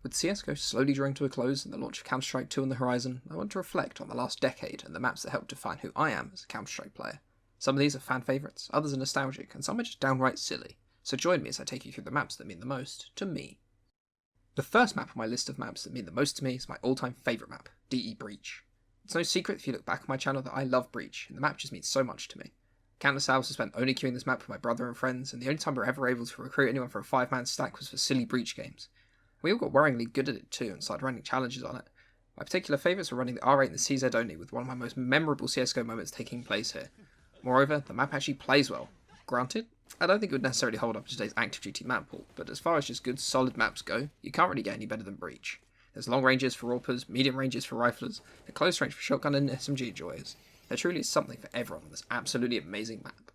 With CSGO slowly drawing to a close and the launch of Counter-Strike 2 on the horizon, I want to reflect on the last decade and the maps that helped define who I am as a Counter-Strike player. Some of these are fan favourites, others are nostalgic, and some are just downright silly. So join me as I take you through the maps that mean the most to me. The first map on my list of maps that mean the most to me is my all-time favourite map, DE Breach. It's no secret if you look back on my channel that I love Breach, and the map just means so much to me. Countless hours I spent only queuing this map with my brother and friends, and the only time we were ever able to recruit anyone for a 5-man stack was for silly Breach games. We all got worryingly good at it too and started running challenges on it. My particular favourites were running the R8 and the CZ only, with one of my most memorable CSGO moments taking place here. Moreover, the map actually plays well. Granted, I don't think it would necessarily hold up to today's active duty map pool, but as far as just good solid maps go, you can't really get any better than Breach. There's long ranges for AWPers, medium ranges for riflers, and close range for shotgun and SMG enjoyers. There truly is something for everyone on this absolutely amazing map.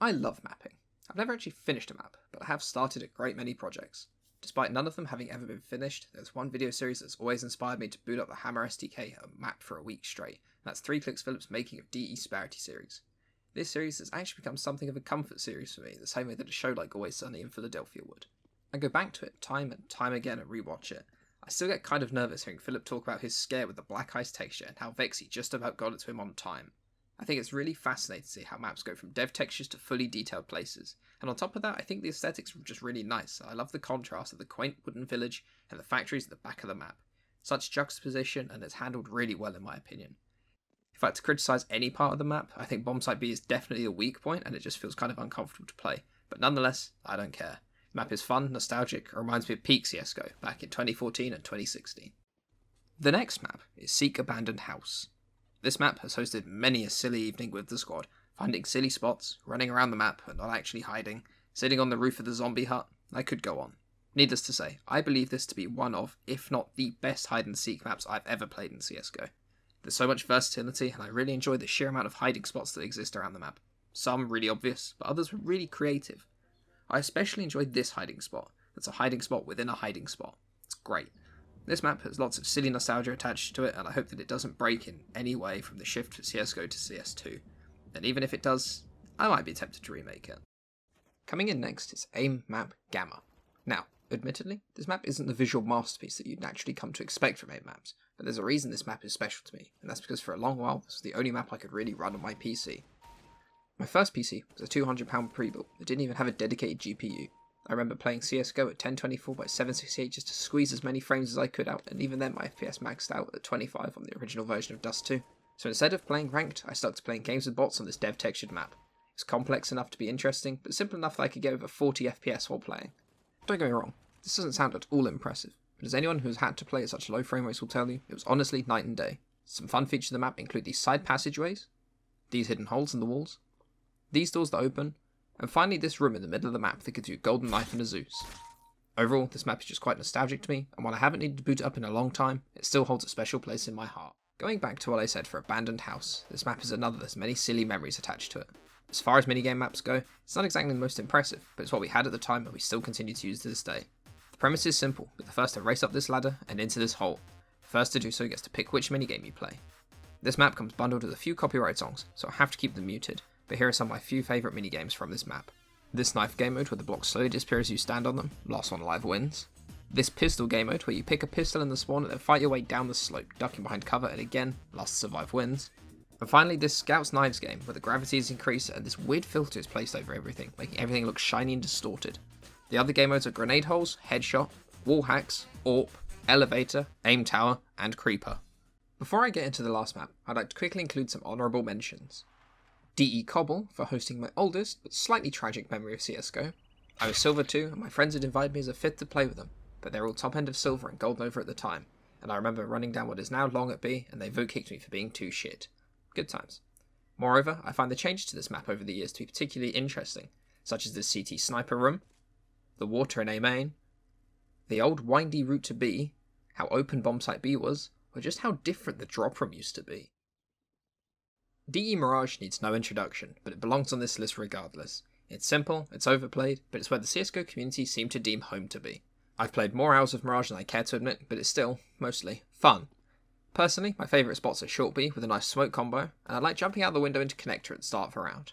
I love mapping. I've never actually finished a map, but I have started a great many projects. Despite none of them having ever been finished, there's one video series that's always inspired me to boot up the Hammer SDK and map for a week straight, and that's 3Clicks Phillips' making of DE Sparity series. This series has actually become something of a comfort series for me, the same way that a show like Always Sunny in Philadelphia would. I go back to it time and time again and rewatch it. I still get kind of nervous hearing Philip talk about his scare with the black ice texture and how Vexy just about got it to him on time. I think it's really fascinating to see how maps go from dev textures to fully detailed places, and on top of that I think the aesthetics are just really nice. I love the contrast of the quaint wooden village and the factories at the back of the map. Such juxtaposition, and it's handled really well in my opinion. If I had to criticise any part of the map, I think Bombsite B is definitely a weak point and it just feels kind of uncomfortable to play, but nonetheless, I don't care. The map is fun, nostalgic, and reminds me of peak CSGO back in 2014 and 2016. The next map is Seek Abandoned House. This map has hosted many a silly evening with the squad, finding silly spots, running around the map and not actually hiding, sitting on the roof of the zombie hut. I could go on. Needless to say, I believe this to be one of, if not the best hide-and-seek maps I've ever played in CSGO. There's so much versatility, and I really enjoy the sheer amount of hiding spots that exist around the map. Some really obvious, but others were really creative. I especially enjoyed this hiding spot. That's a hiding spot within a hiding spot. It's great. This map has lots of silly nostalgia attached to it, and I hope that it doesn't break in any way from the shift from CSGO to CS2. And even if it does, I might be tempted to remake it. Coming in next is AIM Map Gamma. Now, admittedly, this map isn't the visual masterpiece that you'd naturally come to expect from AIM maps, but there's a reason this map is special to me, and that's because for a long while this was the only map I could really run on my PC. My first PC was a £200 pre-built that didn't even have a dedicated GPU. I remember playing CSGO at 1024x768 just to squeeze as many frames as I could out, and even then my FPS maxed out at 25 on the original version of Dust 2. So instead of playing ranked, I stuck to playing games with bots on this dev textured map. It's complex enough to be interesting, but simple enough that I could get over 40 FPS while playing. Don't get me wrong, this doesn't sound at all impressive, but as anyone who has had to play at such low frame rates will tell you, it was honestly night and day. Some fun features of the map include these side passageways, these hidden holes in the walls, these doors that open, and finally this room in the middle of the map that gives you a golden knife and a Zeus. Overall, this map is just quite nostalgic to me, and while I haven't needed to boot it up in a long time, it still holds a special place in my heart. Going back to what I said for Abandoned House, this map is another that's many silly memories attached to it. As far as minigame maps go, it's not exactly the most impressive, but it's what we had at the time and we still continue to use to this day. The premise is simple, with the first to race up this ladder and into this hole. The first to do so gets to pick which minigame you play. This map comes bundled with a few copyright songs, so I have to keep them muted, but here are some of my few favourite minigames from this map. This knife game mode where the blocks slowly disappear as you stand on them, last one alive wins. This pistol game mode where you pick a pistol in the spawn and then fight your way down the slope, ducking behind cover, and again, last to survive wins. And finally, this Scouts Knives game where the gravity is increased and this weird filter is placed over everything, making everything look shiny and distorted. The other game modes are Grenade Holes, Headshot, Wall Hacks, AWP, Elevator, Aim Tower, and Creeper. Before I get into the last map, I'd like to quickly include some honourable mentions. DE Cobble for hosting my oldest but slightly tragic memory of CSGO. I was Silver 2 and my friends had invited me as a fifth to play with them, but they were all top end of Silver and Gold Nova at the time, and I remember running down what is now Long at B and they vote kicked me for being too shit. Good times. Moreover, I find the changes to this map over the years to be particularly interesting, such as the CT sniper room, the water in A main, the old windy route to B, how open Bombsite B was, or just how different the drop room used to be. DE Mirage needs no introduction, but it belongs on this list regardless. It's simple, it's overplayed, but it's where the CSGO community seem to deem home to be. I've played more hours of Mirage than I care to admit, but it's still, mostly, fun. Personally, my favourite spots are Short B with a nice smoke combo, and I like jumping out the window into Connector at the start of a round.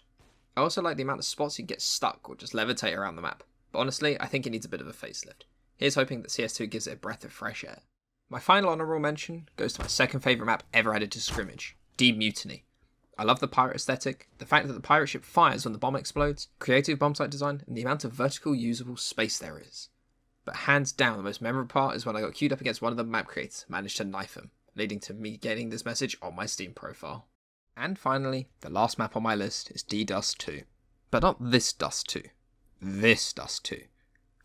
I also like the amount of spots you get stuck or just levitate around the map, but honestly, I think it needs a bit of a facelift. Here's hoping that CS2 gives it a breath of fresh air. My final honourable mention goes to my second favourite map ever added to Scrimmage, Deep Mutiny. I love the pirate aesthetic, the fact that the pirate ship fires when the bomb explodes, creative bomb site design, and the amount of vertical usable space there is. But hands down, the most memorable part is when I got queued up against one of the map creators and managed to knife him, leading to me getting this message on my Steam profile. And finally, the last map on my list is D-Dust 2. But not this Dust 2. This Dust 2.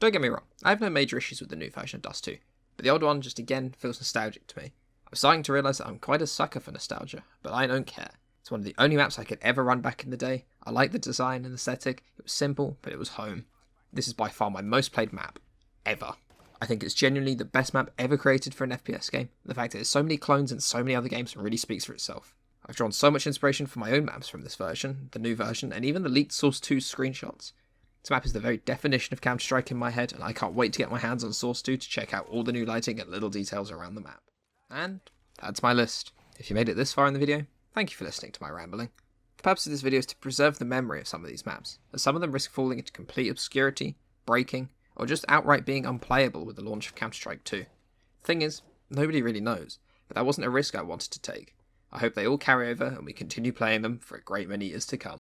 Don't get me wrong, I have no major issues with the new version of Dust 2, but the old one just again feels nostalgic to me. I'm starting to realise that I'm quite a sucker for nostalgia, but I don't care. It's one of the only maps I could ever run back in the day. I like the design and aesthetic, it was simple, but it was home. This is by far my most played map, ever. I think it's genuinely the best map ever created for an FPS game. The fact that there's so many clones in so many other games really speaks for itself. I've drawn so much inspiration for my own maps from this version, the new version, and even the leaked Source 2 screenshots. This map is the very definition of Counter-Strike in my head, and I can't wait to get my hands on Source 2 to check out all the new lighting and little details around the map. And that's my list. If you made it this far in the video, thank you for listening to my rambling. The purpose of this video is to preserve the memory of some of these maps, as some of them risk falling into complete obscurity, breaking, or just outright being unplayable with the launch of Counter-Strike 2. The thing is, nobody really knows, but that wasn't a risk I wanted to take. I hope they all carry over and we continue playing them for a great many years to come.